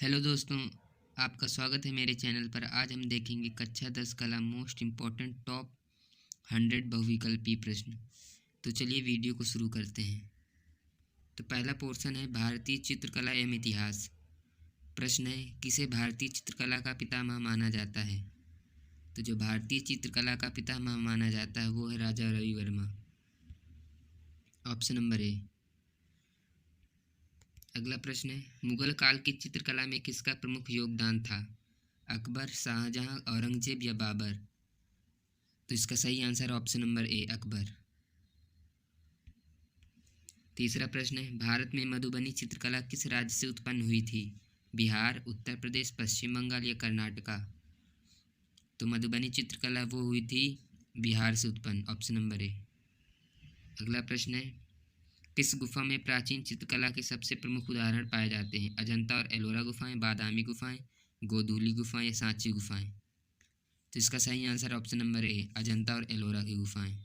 Hello दोस्तों, आपका स्वागत है मेरे चैनल पर। आज हम देखेंगे कक्षा 10 कला मोस्ट इम्पॉर्टेंट टॉप 100 बहुविकल्पी प्रश्न। तो चलिए वीडियो को शुरू करते हैं। तो पहला पोर्शन है भारतीय चित्रकला एवं इतिहास। प्रश्न है, किसे भारतीय चित्रकला का पितामह माना जाता है? तो जो भारतीय चित्रकला का पितामह माना जाता है वो है Raja Ravi Varma. Option number A. अगला प्रश्न है, मुगल काल की चित्रकला में किसका प्रमुख योगदान था? अकबर, शाहजहां, औरंगजेब या बाबर? तो इसका सही आंसर ऑप्शन नंबर ए, अकबर। तीसरा प्रश्न है, भारत में मधुबनी चित्रकला किस राज्य से उत्पन्न हुई थी? बिहार, उत्तर प्रदेश, पश्चिम बंगाल या कर्नाटका? तो मधुबनी चित्रकला वो हुई थी बिहार से उत्पन्न, ऑप्शन नंबर ए। अगला प्रश्न है, किस गुफा में प्राचीन चित्रकला के सबसे प्रमुख उदाहरण पाए जाते हैं? अजंता और एलोरा गुफाएं, बादामी गुफाएं, गोधूली गुफाएं या सांची गुफाएं? तो इसका सही आंसर ऑप्शन नंबर ए, अजंता और एलोरा की गुफाएं।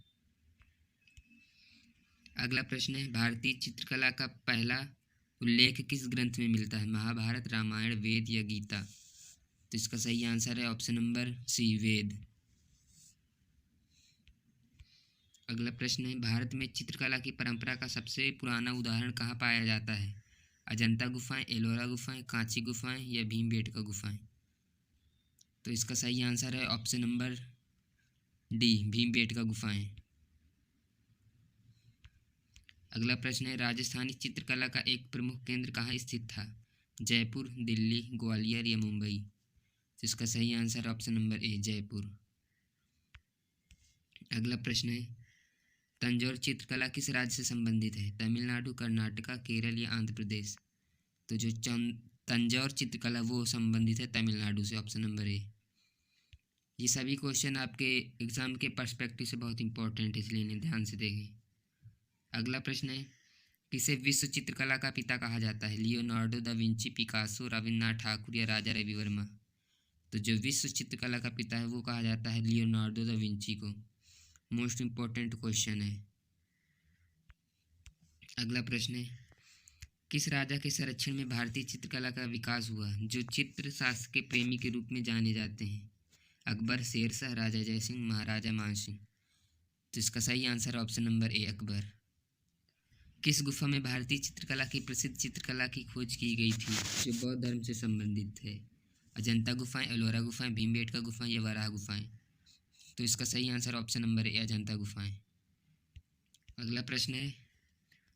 अगला प्रश्न है, भारतीय चित्रकला का पहला उल्लेख किस ग्रंथ में मिलता है? महाभारत, रामायण, वेद या गीता? तो इसका सही आंसर है ऑप्शन नंबर सी, वेद। अगला प्रश्न है, भारत में चित्रकला की परंपरा का सबसे पुराना उदाहरण कहाँ पाया जाता है? अजंता गुफाएं, एलोरा गुफाएं, कांची गुफाएं या भीमबेटका गुफाएं? तो इसका सही आंसर है ऑप्शन नंबर डी, भीमबेटका गुफाएं। अगला प्रश्न है, राजस्थानी चित्रकला का एक प्रमुख केंद्र कहाँ स्थित था? जयपुर, दिल्ली, ग्वालियर या मुंबई? तो इसका सही आंसर ऑप्शन नंबर ए, जयपुर। अगला प्रश्न है, तंजौर चित्रकला किस राज्य से संबंधित है? तमिलनाडु, कर्नाटका, केरल या आंध्र प्रदेश? तो जो तंजौर चित्रकला वो संबंधित है तमिलनाडु से, ऑप्शन नंबर ए। ये सभी क्वेश्चन आपके एग्जाम के पर्सपेक्टिव से बहुत इंपॉर्टेंट है, इसलिए इन्हें ध्यान से देखें। अगला प्रश्न है, किसे विश्व चित्रकला का पिता कहा जाता है? Leonardo da Vinci, Picasso, Rabindranath Thakur या राजा रवि वर्मा? तो जो विश्व चित्रकला का पिता है वो कहा जाता है लियोनार्डो दा विंची को। मोस्ट इम्पोर्टेंट क्वेश्चन है। अगला प्रश्न है, किस राजा के संरक्षण में भारतीय चित्रकला का विकास हुआ जो चित्र शास्त्र के प्रेमी के रूप में जाने जाते हैं? अकबर, शेरशाह, राजा जयसिंह, महाराजा मानसिंह? तो इसका सही आंसर ऑप्शन नंबर ए, अकबर। किस गुफा में भारतीय चित्रकला की प्रसिद्ध चित्रकला की खोज की गई थी जो बौद्ध धर्म से संबंधित है? अजंता गुफाएं, एलोरा गुफाएं, भीमबेटका गुफाएं या वराह गुफाएं? तो इसका सही आंसर ऑप्शन नंबर ए, अजंता गुफाएं। अगला प्रश्न है,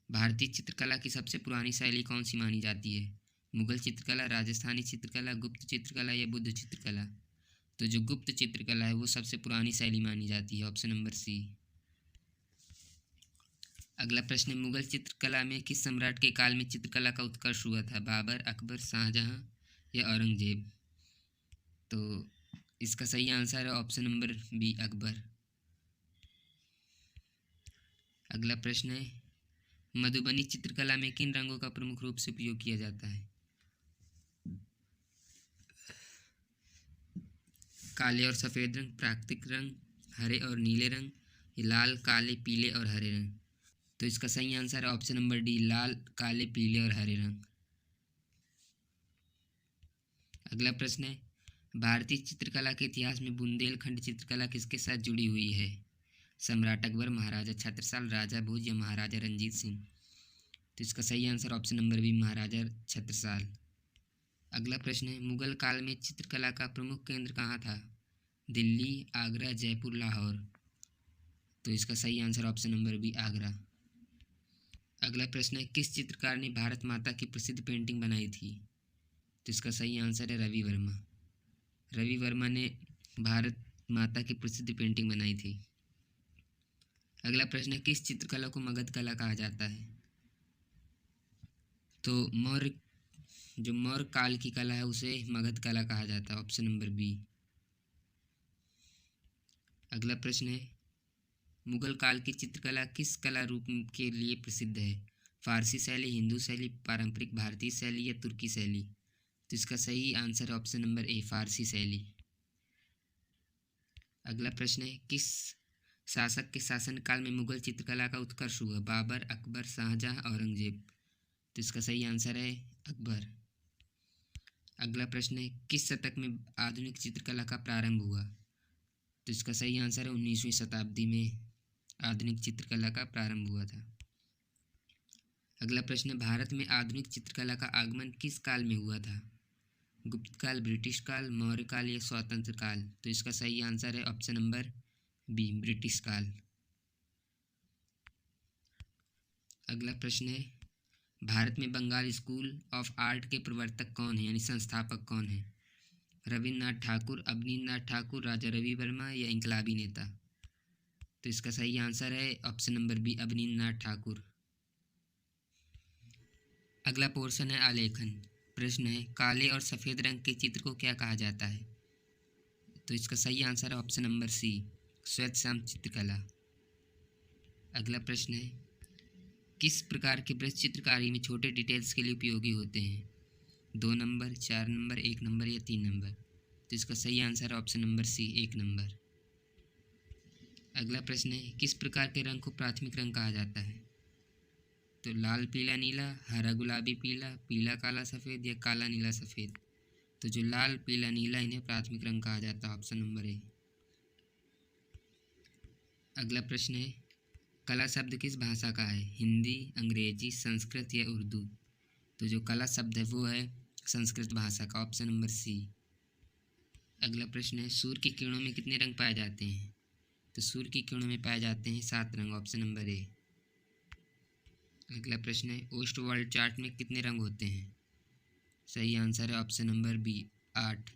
भारतीय चित्रकला की सबसे पुरानी शैली कौन सी मानी जाती है? मुगल चित्रकला, राजस्थानी चित्रकला, गुप्त चित्रकला या बुद्ध चित्रकला? तो जो गुप्त चित्रकला है वो सबसे पुरानी शैली मानी जाती है, ऑप्शन नंबर सी। अगला प्रश्न है, मुगल चित्रकला में किस सम्राट के काल में चित्रकला का उत्कर्ष हुआ था? बाबर, अकबर, शाहजहां या औरंगजेब? तो इसका सही आंसर है ऑप्शन नंबर बी, अकबर। अगला प्रश्न है, मधुबनी चित्रकला में किन रंगों का प्रमुख रूप से उपयोग किया जाता है? काले और सफ़ेद रंग, प्राकृतिक रंग, हरे और नीले रंग, लाल, काले, पीले और हरे रंग? तो इसका सही आंसर है ऑप्शन नंबर डी, लाल, काले, पीले और हरे रंग। अगला प्रश्न है, भारतीय चित्रकला के इतिहास में बुंदेलखंड चित्रकला किसके साथ जुड़ी हुई है? सम्राट अकबर, महाराजा छत्रसाल, राजा भोज या महाराजा रंजीत सिंह? तो इसका सही आंसर ऑप्शन नंबर बी, महाराजा छत्रसाल। अगला प्रश्न है, मुगल काल में चित्रकला का प्रमुख केंद्र कहाँ था? दिल्ली, आगरा, जयपुर, लाहौर? तो इसका सही answer option number B, Agra. अगला प्रश्न है, किस चित्रकार ने भारत माता की प्रसिद्ध पेंटिंग बनाई थी? तो इसका सही आंसर है रवि वर्मा। रवि वर्मा ने भारत माता की प्रसिद्ध पेंटिंग बनाई थी। अगला प्रश्न है, किस चित्रकला को मगध कला कहा जाता है? तो जो मौर्य काल की कला है उसे मगध कला कहा जाता है, ऑप्शन नंबर बी। अगला प्रश्न है, मुगल काल की चित्रकला किस कला रूप के लिए प्रसिद्ध है? फारसी शैली, हिंदू शैली, पारंपरिक भारतीय शैली या तुर्की शैली? तो इसका सही आंसर है ऑप्शन नंबर ए, फारसी शैली। अगला प्रश्न है, किस शासक के शासनकाल में मुगल चित्रकला का उत्कर्ष हुआ? बाबर, अकबर, शाहजहां, औरंगजेब? तो इसका सही आंसर है अकबर। अगला प्रश्न है, किस शतक में आधुनिक चित्रकला का प्रारंभ हुआ? तो इसका सही आंसर है 19वीं शताब्दी में आधुनिक चित्रकला का प्रारंभ हुआ था। अगला प्रश्न है, भारत में आधुनिक चित्रकला का आगमन किस काल में हुआ था? गुप्त काल, ब्रिटिश काल, मौर्य काल या स्वतंत्र काल? तो इसका सही आंसर है ऑप्शन नंबर बी, ब्रिटिश काल। अगला प्रश्न है, भारत में बंगाल स्कूल ऑफ आर्ट के प्रवर्तक कौन है, यानी संस्थापक कौन है? रविन्द्रनाथ ठाकुर, अवनींद्रनाथ ठाकुर, राजा रवि वर्मा या इनकलाबी नेता? तो इसका सही आंसर है option number B, Abanindranath Thakur. अगला पोर्शन है आलेखन। प्रश्न है, काले और सफ़ेद रंग के चित्र को क्या कहा जाता है? तो इसका सही आंसर है ऑप्शन नंबर सी, श्वेत श्याम चित्रकला। अगला प्रश्न है, किस प्रकार के ब्रश चित्रकारी में छोटे डिटेल्स के लिए उपयोगी होते हैं? 2 नंबर, 4 नंबर, 1 नंबर या 3 नंबर? तो इसका सही आंसर है ऑप्शन नंबर सी, 1 नंबर। अगला प्रश्न है, किस प्रकार के रंग को प्राथमिक रंग कहा जाता है? तो लाल पीला नीला, हरा गुलाबी पीला, पीला काला सफ़ेद या काला नीला सफ़ेद? तो जो लाल पीला नीला इन्हें प्राथमिक रंग कहा जाता है, ऑप्शन नंबर ए। अगला प्रश्न है, कला शब्द किस भाषा का है? हिंदी, अंग्रेजी, संस्कृत या उर्दू? तो जो कला शब्द है वो है संस्कृत भाषा का, ऑप्शन नंबर सी। अगला प्रश्न है, सूर्य की किरणों में कितने रंग पाए जाते हैं? तो सूर्य की किरणों में पाए जाते हैं 7 रंग, ऑप्शन नंबर ए। अगला प्रश्न है, ओस्ट वर्ल्ड चार्ट में कितने रंग होते हैं? सही आंसर है ऑप्शन नंबर बी, 8।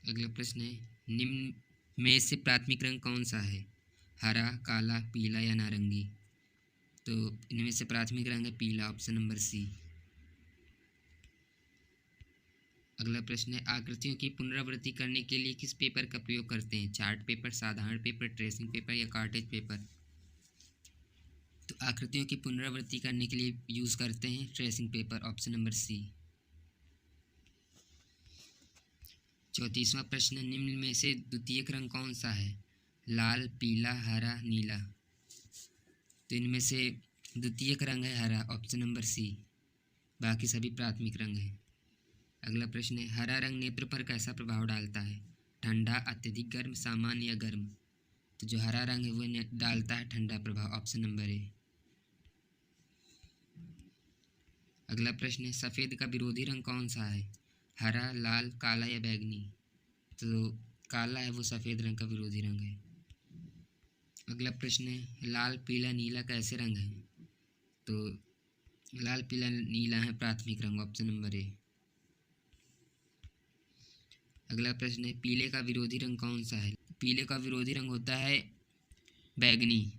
अगला प्रश्न है, निम्न में से प्राथमिक रंग कौन सा है? हरा, काला, पीला या नारंगी? तो इनमें से प्राथमिक रंग है पीला, ऑप्शन नंबर सी। अगला प्रश्न है, आकृतियों की पुनरावृत्ति करने के लिए किस पेपर का प्रयोग करते हैं? चार्ट पेपर, साधारण पेपर, ट्रेसिंग पेपर या कार्टेज पेपर? तो आकृतियों की पुनरावृत्ति करने के लिए यूज़ करते हैं tracing paper, option number C. 34वां प्रश्न, निम्न में से द्वितीयक रंग कौन सा है? लाल, पीला, हरा, नीला? तो इनमें से द्वितीयक रंग है हरा, ऑप्शन नंबर सी। बाकी सभी प्राथमिक रंग हैं। अगला प्रश्न है, हरा रंग नेत्र पर कैसा प्रभाव डालता है? ठंडा, अत्यधिक गर्म, सामान्य या गर्म? तो जो हरा रंग है वो डालता है ठंडा प्रभाव, ऑप्शन नंबर ए। अगला प्रश्न है, सफ़ेद का विरोधी रंग कौन सा है? हरा, लाल, काला या बैंगनी? तो काला है वो सफ़ेद रंग का विरोधी रंग है। अगला प्रश्न है, लाल, पीला, नीला कैसे रंग है? तो लाल, पीला, नीला है प्राथमिक रंग, ऑप्शन नंबर ए। अगला प्रश्न है, पीले का विरोधी रंग कौन सा है? पीले का विरोधी रंग होता है बैंगनी।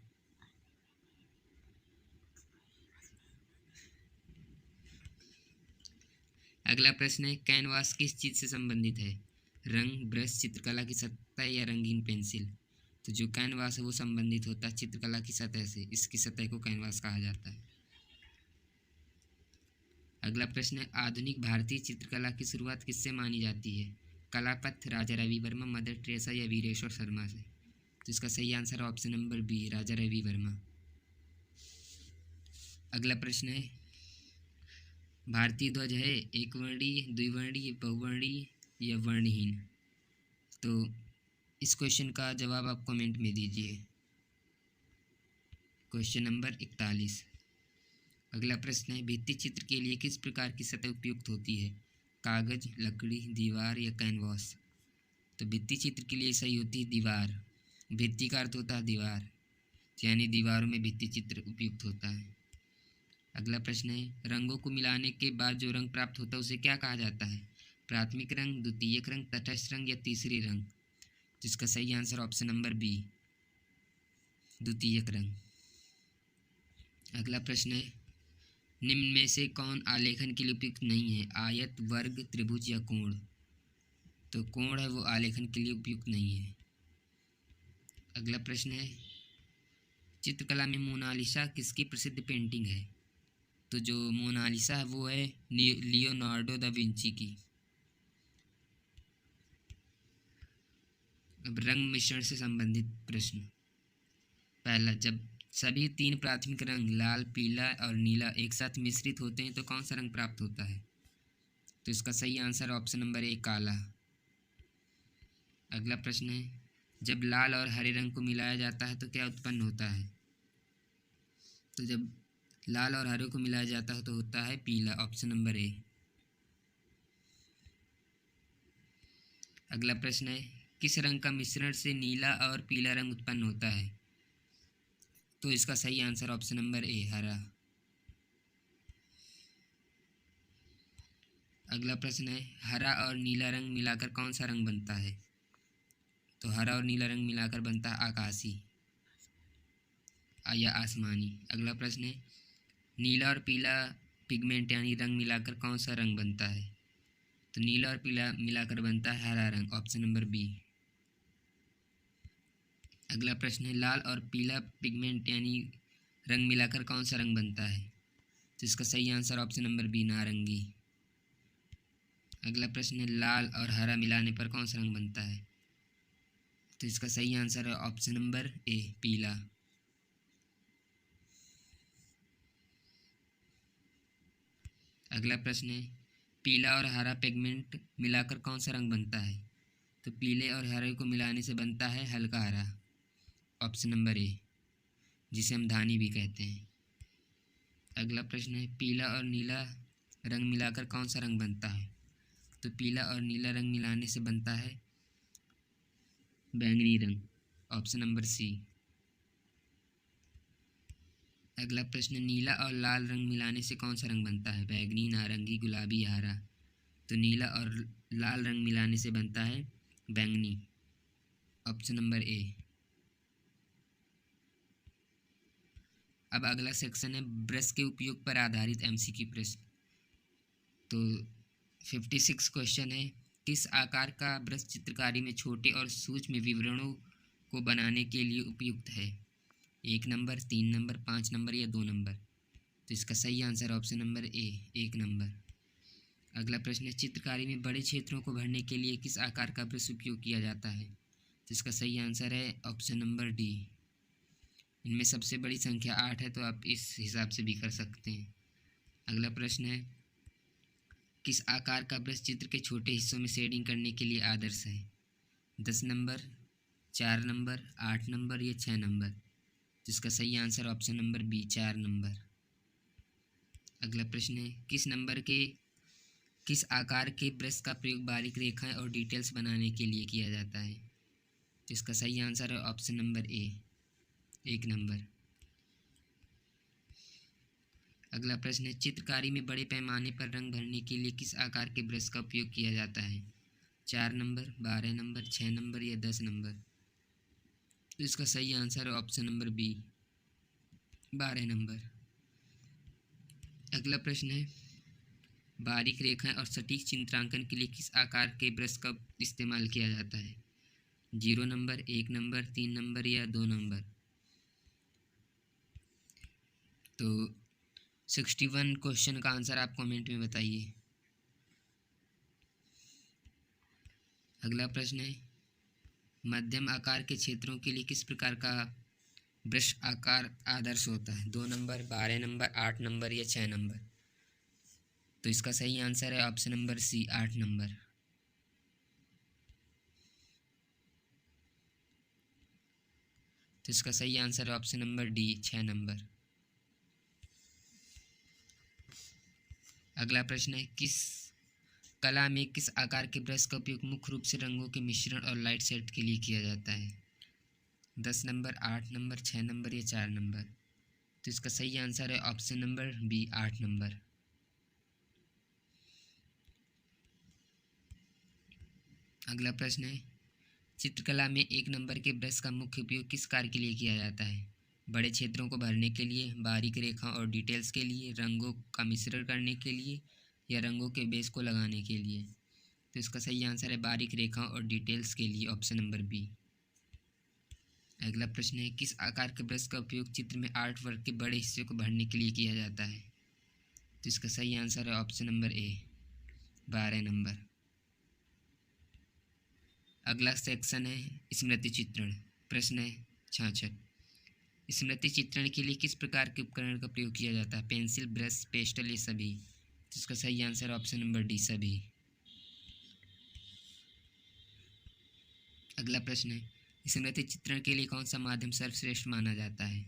अगला प्रश्न है, कैनवास किस चीज़ से संबंधित है? रंग, ब्रश, चित्रकला की सतह या रंगीन पेंसिल? तो जो कैनवास है वो संबंधित होता है चित्रकला की सतह से, इसकी सतह को कैनवास कहा जाता है। अगला प्रश्न है, आधुनिक भारतीय चित्रकला की शुरुआत किससे मानी जाती है? कलापथ, राजा रवि वर्मा, मदर टेरेसा या वीरेश्वर शर्मा से? तो इसका सही आंसर है ऑप्शन नंबर बी, राजा रवि वर्मा। अगला प्रश्न है, भारतीय ध्वज है एक वर्णीय, द्विवर्णीय, बहुवर्णीय या वर्णहीन? तो इस क्वेश्चन का जवाब आप कमेंट में दीजिए। Question number 41। अगला प्रश्न है, भित्ति चित्र के लिए किस प्रकार की सतह उपयुक्त होती है? कागज, लकड़ी, दीवार या कैनवास? तो भित्ति चित्र के लिए सही होती है दीवार। भित्ति का अर्थ होता है दीवार, यानी दीवारों में भित्ति चित्र उपयुक्त होता है। अगला प्रश्न है, रंगों को मिलाने के बाद जो रंग प्राप्त होता है उसे क्या कहा जाता है? प्राथमिक रंग, द्वितीयक रंग, तटस्थ रंग या तीसरी रंग? जिसका सही आंसर ऑप्शन नंबर बी, द्वितीयक रंग। अगला प्रश्न है, निम्न में से कौन आलेखन के लिए उपयुक्त नहीं है? आयत, वर्ग, त्रिभुज या कोण? तो कोण है वो आलेखन के लिए उपयुक्त नहीं है। अगला प्रश्न है, चित्रकला में मोनालिसा किसकी प्रसिद्ध पेंटिंग है? तो जो मोनालिसा है वो है लियोनार्डो दा विंची की। अब रंग मिश्रण से संबंधित प्रश्न। पहला, जब सभी 3 प्राथमिक रंग लाल, पीला और नीला एक साथ मिश्रित होते हैं तो कौन सा रंग प्राप्त होता है? तो इसका सही आंसर ऑप्शन नंबर ए काला। अगला प्रश्न है, जब लाल और हरे रंग को मिलाया जाता है तो क्या उत्पन्न होता है? तो जब लाल और हरे को मिलाया जाता है तो होता है पीला, ऑप्शन नंबर ए। अगला प्रश्न है, किस रंग का मिश्रण से नीला और पीला रंग उत्पन्न होता है? तो इसका सही आंसर ऑप्शन नंबर ए हरा। अगला प्रश्न है, हरा और नीला रंग मिलाकर कौन सा रंग बनता है? तो हरा और नीला रंग मिलाकर बनता है आकाशी या आसमानी। अगला प्रश्न है, नीला और पीला पिगमेंट यानी रंग मिलाकर कौन सा रंग बनता है? तो नीला और पीला मिलाकर बनता है हरा रंग, ऑप्शन नंबर बी। अगला प्रश्न है, लाल और पीला पिगमेंट यानी रंग मिलाकर कौन सा रंग बनता है? तो इसका सही आंसर ऑप्शन नंबर बी नारंगी। अगला प्रश्न है, लाल और हरा मिलाने पर कौन सा रंग बनता है? तो इसका सही आंसर है ऑप्शन नंबर ए पीला। अगला प्रश्न है, पीला और हरा पिगमेंट मिलाकर कौन सा रंग बनता है? तो पीले और हरे को मिलाने से बनता है हल्का हरा, ऑप्शन नंबर ए, जिसे हम धानी भी कहते हैं। अगला प्रश्न है, पीला और नीला रंग मिलाकर कौन सा रंग बनता है? तो पीला और नीला रंग मिलाने से बनता है बैंगनी रंग, ऑप्शन नंबर सी। अगला प्रश्न, नीला और लाल रंग मिलाने से कौन सा रंग बनता है? बैंगनी, नारंगी, गुलाबी, हरा। तो नीला और लाल रंग मिलाने से बनता है बैंगनी, ऑप्शन नंबर ए। अब अगला सेक्शन है ब्रश के उपयोग पर आधारित एमसीक्यू प्रश्न। तो 56 क्वेश्चन है, किस आकार का ब्रश चित्रकारी में छोटे और सूक्ष्म विवरणों को बनाने के लिए उपयुक्त है? 1 नंबर, 3 नंबर, 5 नंबर या 2 नंबर? तो इसका सही आंसर ऑप्शन नंबर ए 1 नंबर। अगला प्रश्न है, चित्रकारी में बड़े क्षेत्रों को भरने के लिए किस आकार का ब्रश उपयोग किया जाता है? तो इसका सही आंसर है ऑप्शन नंबर डी। इनमें सबसे बड़ी संख्या 8 है, तो आप इस हिसाब से भी कर सकते हैं। अगला प्रश्न है, किस आकार का ब्रश चित्र के छोटे हिस्सों में शेडिंग करने के लिए आदर्श है? 10 नंबर, 4 नंबर, 8 नंबर या 6 नंबर? जिसका सही answer option number B 4 number. अगला प्रश्न है, किस आकार के ब्रश का प्रयोग बारीक रेखाएं और डिटेल्स बनाने के लिए किया जाता है? जिसका सही आंसर है ऑप्शन नंबर ए 1 नंबर। अगला प्रश्न है, चित्रकारी में बड़े पैमाने पर रंग भरने के लिए किस आकार के ब्रश का उपयोग किया जाता है? 4 नंबर, 12 नंबर, 6 नंबर या 10 नंबर? तो इसका सही आंसर है ऑप्शन नंबर बी 12 नंबर। अगला प्रश्न है, बारीक रेखाएं और सटीक चित्रांकन के लिए किस आकार के ब्रश का इस्तेमाल किया जाता है? 0 नंबर, 1 नंबर, 3 नंबर या 2 नंबर? तो 61 क्वेश्चन का आंसर आप कमेंट में बताइए। अगला प्रश्न है, मध्यम आकार के क्षेत्रों के लिए किस प्रकार का ब्रश आकार आदर्श होता है? 2 नंबर, 12 नंबर, 8 नंबर या 6 नंबर? तो इसका सही आंसर है ऑप्शन नंबर सी 8 नंबर। तो इसका सही आंसर है ऑप्शन नंबर डी 6 नंबर। अगला प्रश्न है, किस कला में किस आकार के ब्रश का उपयोग मुख्य रूप से रंगों के मिश्रण और लाइट सेट के लिए किया जाता है? 10 नंबर, 8 नंबर, 6 नंबर या 4 नंबर? तो इसका सही आंसर है ऑप्शन नंबर बी 8 नंबर। अगला प्रश्न है, चित्रकला में 1 नंबर के ब्रश का मुख्य उपयोग किस कार्य के लिए किया जाता है? बड़े क्षेत्रों को भरने के लिए, बारीक रेखा और डिटेल्स के लिए, रंगों का मिश्रण करने के लिए या रंगों के बेस को लगाने के लिए? तो इसका सही आंसर है बारीक रेखा और डिटेल्स के लिए, ऑप्शन नंबर बी। अगला प्रश्न है, किस आकार के ब्रश का उपयोग चित्र में आर्ट वर्क के बड़े हिस्से को भरने के लिए किया जाता है? तो इसका सही आंसर है ऑप्शन नंबर ए 12 नंबर। अगला सेक्शन है स्मृति चित्रण। प्रश्न है 66, स्मृति चित्रण के लिए किस प्रकार के उपकरण का प्रयोग किया जाता है? पेंसिल, ब्रश, पेस्टल, ये सभी? तो इसका सही आंसर ऑप्शन नंबर डी सभी। अगला प्रश्न है, स्मृति चित्रण के लिए कौन सा माध्यम सर्वश्रेष्ठ माना जाता है?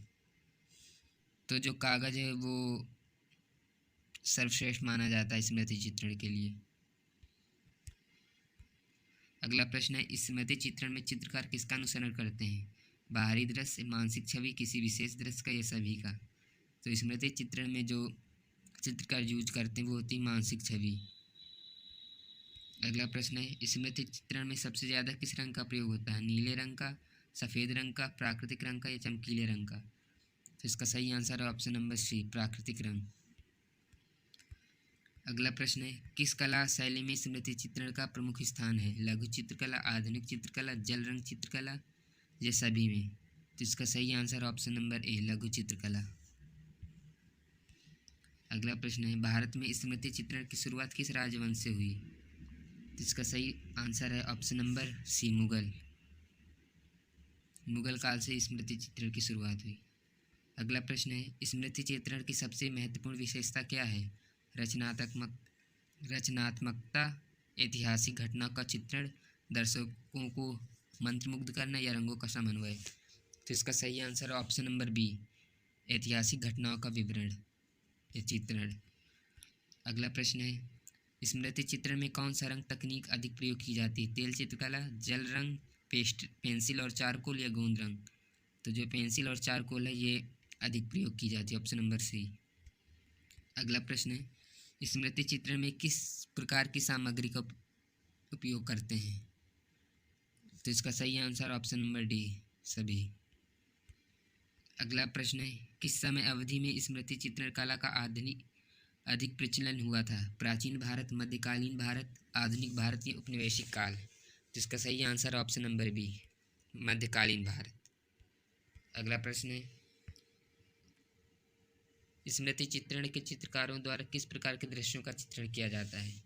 तो जो कागज़ है वो सर्वश्रेष्ठ माना जाता है स्मृति चित्रण के लिए। अगला प्रश्न है, स्मृति चित्रण में चित्रकार किसका अनुसरण करते हैं? बाहरी दृश्य, मानसिक छवि, किसी विशेष दृश्य का या सभी का? तो स्मृति चित्रण में जो चित्रकार यूज करते हैं वो होती है मानसिक छवि। अगला प्रश्न है, स्मृति चित्रण में सबसे ज़्यादा किस रंग का प्रयोग होता है? नीले रंग का, सफ़ेद रंग का, प्राकृतिक रंग का या चमकीले रंग का? तो इसका सही आंसर है ऑप्शन नंबर सी, प्राकृतिक रंग। अगला प्रश्न है, किस कला शैली में स्मृति चित्रण का प्रमुख स्थान है? लघु चित्रकला, आधुनिक चित्रकला, जल रंग चित्रकला या सभी में? तो इसका सही आंसर ऑप्शन नंबर ए, लघु चित्रकला। अगला प्रश्न है, भारत में स्मृति चित्रण की शुरुआत किस राजवंश से हुई? तो इसका सही आंसर है option number C, Mughal. Mughal काल से स्मृति चित्रण की शुरुआत हुई। अगला प्रश्न है, स्मृति चित्रण की सबसे महत्वपूर्ण विशेषता क्या है? रचनात्मकता, ऐतिहासिक घटना का चित्रण, दर्शकों को मंत्रमुग्ध करना या रंगों का समन्वय? तो इसका सही आंसर ऑप्शन नंबर बी, ऐतिहासिक घटनाओं का विवरण या चित्रण। अगला प्रश्न है, स्मृति चित्रण में कौन सा रंग तकनीक अधिक प्रयोग की जाती है? तेल चित्रकला, जल रंग, पेंसिल और चारकोल या गोंद रंग? तो जो पेंसिल और चारकोल है ये अधिक प्रयोग की जाती है, ऑप्शन नंबर सी। अगला प्रश्न है, स्मृति चित्रण में किस प्रकार की सामग्री का उपयोग करते हैं? तो इसका सही आंसर ऑप्शन नंबर डी, सभी। अगला प्रश्न है, किस समय अवधि में स्मृति चित्रण कला का अधिक प्रचलन हुआ था? प्राचीन भारत, मध्यकालीन भारत, आधुनिक भारत या उपनिवेशिक काल? तो इसका सही आंसर ऑप्शन नंबर बी, मध्यकालीन भारत। अगला प्रश्न है, स्मृति चित्रण के चित्रकारों द्वारा किस प्रकार के दृश्यों का चित्रण किया जाता है?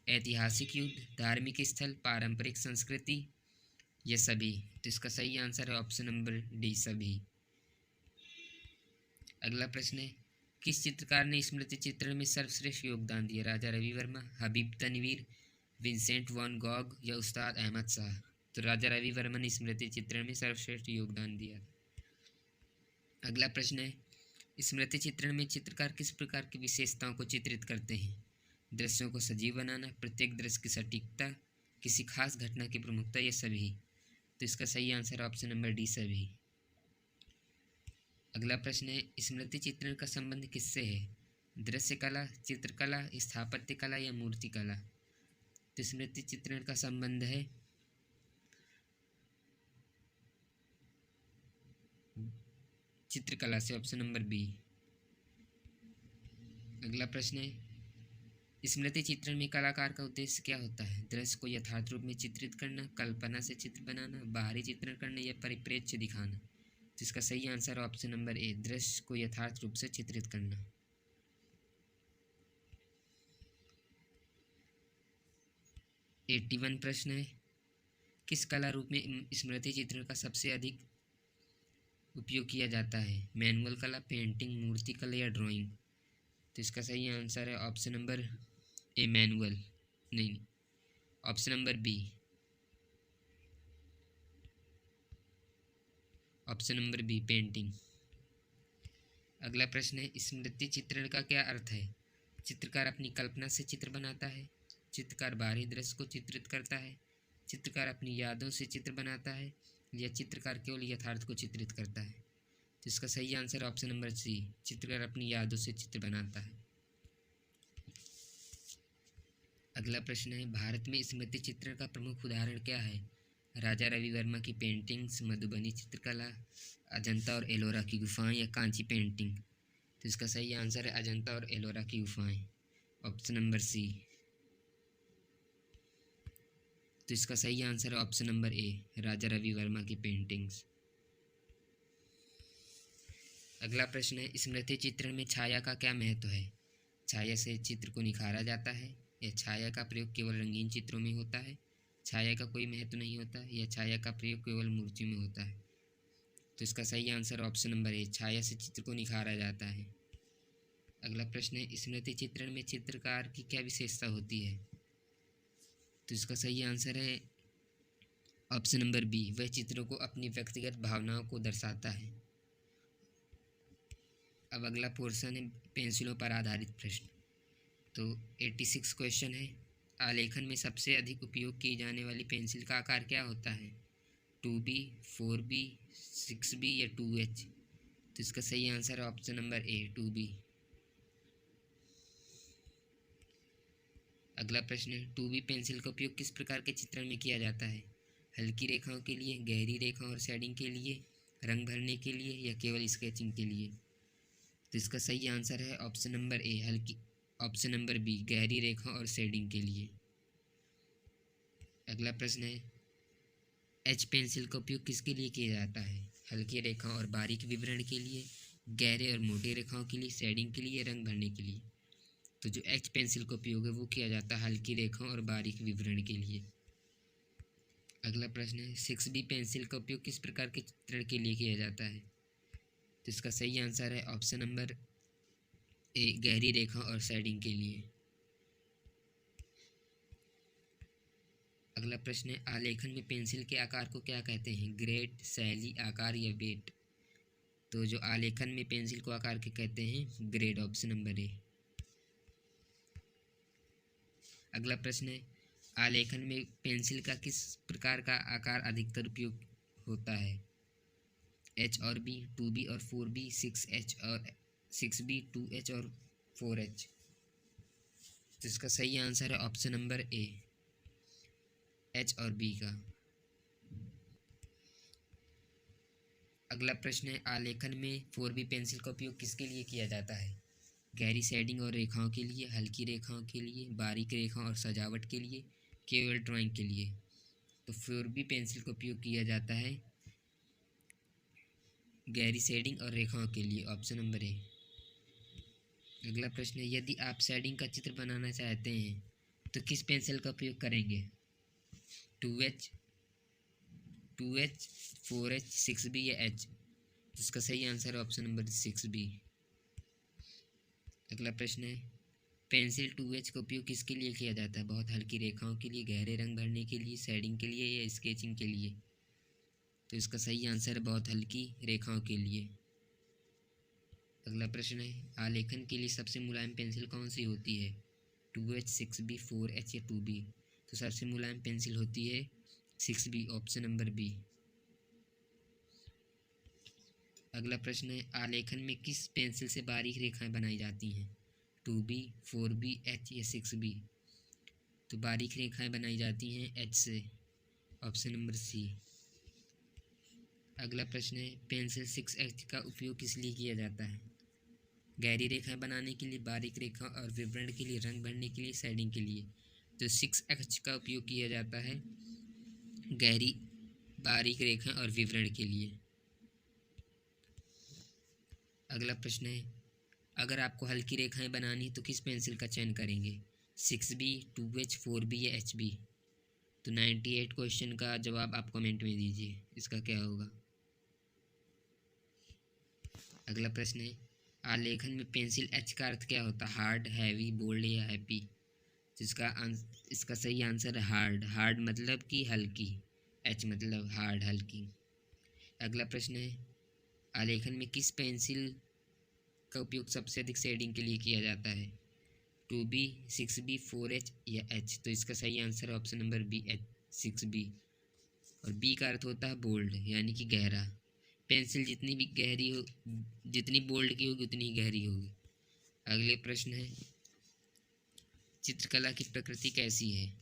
ऐतिहासिक युद्ध, धार्मिक स्थल, पारंपरिक संस्कृति या सभी? तो इसका सही आंसर है ऑप्शन नंबर डी, सभी। अगला प्रश्न है, किस चित्रकार ने स्मृति चित्रण में सर्वश्रेष्ठ योगदान दिया? राजा Ravi Verma, Habib Tanvir, Vincent van Gogh या उस्ताद अहमद शाह? तो राजा रवि वर्मा ने स्मृति चित्रण में सर्वश्रेष्ठ योगदान दिया। अगला प्रश्न है, स्मृति चित्रण में चित्रकार किस प्रकार की विशेषताओं को चित्रित करते हैं? दृश्यों को सजीव बनाना, प्रत्येक दृश्य की सटीकता, किसी खास घटना की प्रमुखता या सभी? तो इसका सही आंसर ऑप्शन नंबर डी, सभी। अगला प्रश्न है, स्मृति चित्रण का संबंध किससे है? दृश्य कला, चित्रकला, स्थापत्य कला या मूर्ति कला? तो स्मृति चित्रण का संबंध है चित्रकला से, ऑप्शन नंबर बी। अगला प्रश्न है, स्मृति चित्रण में कलाकार का उद्देश्य क्या होता है? दृश्य को यथार्थ रूप में चित्रित करना, कल्पना से चित्र बनाना, बाहरी चित्रण करना या परिप्रेक्ष्य दिखाना? तो इसका सही आंसर ऑप्शन नंबर ए, दृश्य को यथार्थ रूप से चित्रित करना। 81 प्रश्न है, किस कला रूप में स्मृति चित्रण का सबसे अधिक उपयोग किया जाता है? मैनुअल कला, पेंटिंग, मूर्ति कला या ड्राइंग? तो इसका सही आंसर है ऑप्शन नंबर ए, मैनुअल, नहीं, option number B, option number B, painting. अगला प्रश्न है, स्मृति चित्रण का क्या अर्थ है? चित्रकार अपनी कल्पना से चित्र बनाता है, चित्रकार बाहरी दृश्य को चित्रित करता है, चित्रकार अपनी यादों से चित्र बनाता है या चित्रकार केवल यथार्थ को चित्रित करता है? तो इसका सही आंसर ऑप्शन नंबर सी, चित्रकार अपनी यादों से चित्र बनाता है। अगला प्रश्न है, भारत में स्मृति चित्रण का प्रमुख उदाहरण क्या है? राजा रवि वर्मा की पेंटिंग्स, मधुबनी चित्रकला, अजंता और एलोरा की गुफाएं या कांची पेंटिंग? तो इसका सही आंसर है अजंता और एलोरा की गुफाएं, ऑप्शन नंबर सी। तो इसका सही आंसर है ऑप्शन नंबर ए, राजा रवि वर्मा की पेंटिंग्स। अगला प्रश्न है, स्मृति चित्रण में छाया का क्या महत्व है? छाया से चित्र को निखारा जाता है या छाया का प्रयोग केवल रंगीन चित्रों में होता है, छाया का कोई महत्व नहीं होता या छाया का प्रयोग केवल मूर्तियों में होता है? तो इसका सही आंसर ऑप्शन नंबर ए, छाया से चित्र को निखारा जाता है। अगला प्रश्न है, स्मृति चित्रण में चित्रकार की क्या विशेषता होती है? तो इसका सही आंसर है ऑप्शन नंबर बी, वह चित्रों को अपनी व्यक्तिगत भावनाओं को दर्शाता है। अब अगला पोर्शन है पेंसिलों पर आधारित प्रश्न। तो 86 क्वेश्चन है, आलेखन में सबसे अधिक उपयोग की जाने वाली पेंसिल का आकार क्या होता है? 2B, 4B, 6B या 2H? तो इसका सही आंसर है ऑप्शन नंबर ए, 2B। अगला प्रश्न है, 2B पेंसिल का उपयोग किस प्रकार के चित्रण में किया जाता है? हल्की रेखाओं के लिए, गहरी रेखाओं और शेडिंग के लिए, रंग भरने के लिए या केवल स्केचिंग के लिए? तो इसका सही आंसर है ऑप्शन नंबर ए, हल्की, ऑप्शन नंबर बी, गहरी रेखाओं और शेडिंग के लिए। अगला प्रश्न है, एच पेंसिल का उपयोग किसके लिए किया जाता है? हल्की रेखाओं और बारीक विवरण के लिए, गहरे और मोटी रेखाओं के लिए, शेडिंग के लिए, रंग भरने के लिए? तो जो एच पेंसिल का उपयोग है वो किया जाता है हल्की रेखाओं और बारीक विवरण के लिए। अगला प्रश्न है, 6B पेंसिल का उपयोग किस प्रकार के चित्रण के लिए किया जाता है? तो इसका सही आंसर है ऑप्शन नंबर ए, गहरी रेखा और शेडिंग के लिए। अगला प्रश्न है, आलेखन में पेंसिल के आकार को क्या कहते हैं? ग्रेड, शैली, आकार या वेट? तो जो आलेखन में पेंसिल को आकार के कहते हैं ग्रेड, ऑप्शन नंबर ए। अगला प्रश्न है, आलेखन में पेंसिल का किस प्रकार का आकार अधिकतर उपयोग होता है? H और B, 2B और 4B, 6H और 6B, 2H और 4H? तो इसका सही आंसर है ऑप्शन नंबर ए, H और B का। अगला प्रश्न है, आलेखन में 4B पेंसिल का उपयोग किसके लिए किया जाता है? गहरी शेडिंग और रेखाओं के लिए, हल्की रेखाओं के लिए, बारीक रेखाओं और सजावट के लिए, केवल ड्राइंग के लिए? तो 4B पेंसिल का उपयोग किया जाता है गहरी शेडिंग और रेखाओं के लिए, ऑप्शन नंबर ए। अगला प्रश्न है, यदि आप शेडिंग का चित्र बनाना चाहते हैं तो किस पेंसिल का उपयोग करेंगे? 2H, 4H, 6B या H? इसका सही आंसर है ऑप्शन नंबर 6B। अगला प्रश्न है, पेंसिल 2H का उपयोग किसके लिए किया जाता है? बहुत हल्की रेखाओं के लिए, गहरे रंग भरने के लिए, शेडिंग के लिए या स्केचिंग के लिए? तो इसका सही आंसर है बहुत हल्की रेखाओं के लिए। अगला प्रश्न है, आलेखन के लिए सबसे मुलायम पेंसिल कौन सी होती है? 2H, 6B, 4H या 2B? तो सबसे मुलायम पेंसिल होती है 6B, ऑप्शन नंबर बी। अगला प्रश्न है, आलेखन में किस पेंसिल से बारीक रेखाएं बनाई जाती हैं? 2B, 4B, H या 6B? तो बारीक रेखाएं बनाई जाती हैं H से, ऑप्शन नंबर सी। अगला प्रश्न है, पेंसिल 6H का उपयोग किस लिए किया जाता है? गहरी रेखाएं बनाने के लिए, बारीक रेखा और विवरण के लिए, रंग भरने के लिए, शेडिंग के लिए? तो 6H का उपयोग किया जाता है गहरी, बारीक रेखा और विवरण के लिए। अगला प्रश्न है, अगर आपको हल्की रेखाएं बनानी तो किस पेंसिल का चयन करेंगे? 6B, 2H, 4B या HB? तो 98 क्वेश्चन का जवाब आप कमेंट में दीजिए, इसका क्या होगा। अगला प्रश्न है, आलेखन में पेंसिल H का अर्थ क्या होता है? हार्ड, हैवी, बोल्ड या हैप्पी? इसका सही आंसर है हार्ड। हार्ड मतलब कि हल्की, H मतलब हार्ड, हल्की। अगला प्रश्न है, आलेखन में किस पेंसिल का उपयोग सबसे अधिक शेडिंग के लिए किया जाता है? 2B, 6B, 4H या H? तो इसका सही आंसर है option number B, H, 6B। और B का अर्थ होता है बोल्ड, यानी कि गहरा। पेंसिल जितनी भी गहरी हो, जितनी बोल्ड की होगी उतनी ही गहरी होगी। अगले प्रश्न है, चित्रकला की प्रकृति कैसी है?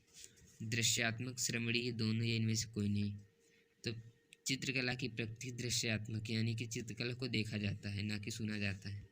दृश्यात्मक, श्रवणीय, दोनों या इनमें से कोई नहीं? तो चित्रकला की प्रकृति दृश्यात्मक, यानी कि चित्रकला को देखा जाता है, ना कि सुना जाता है।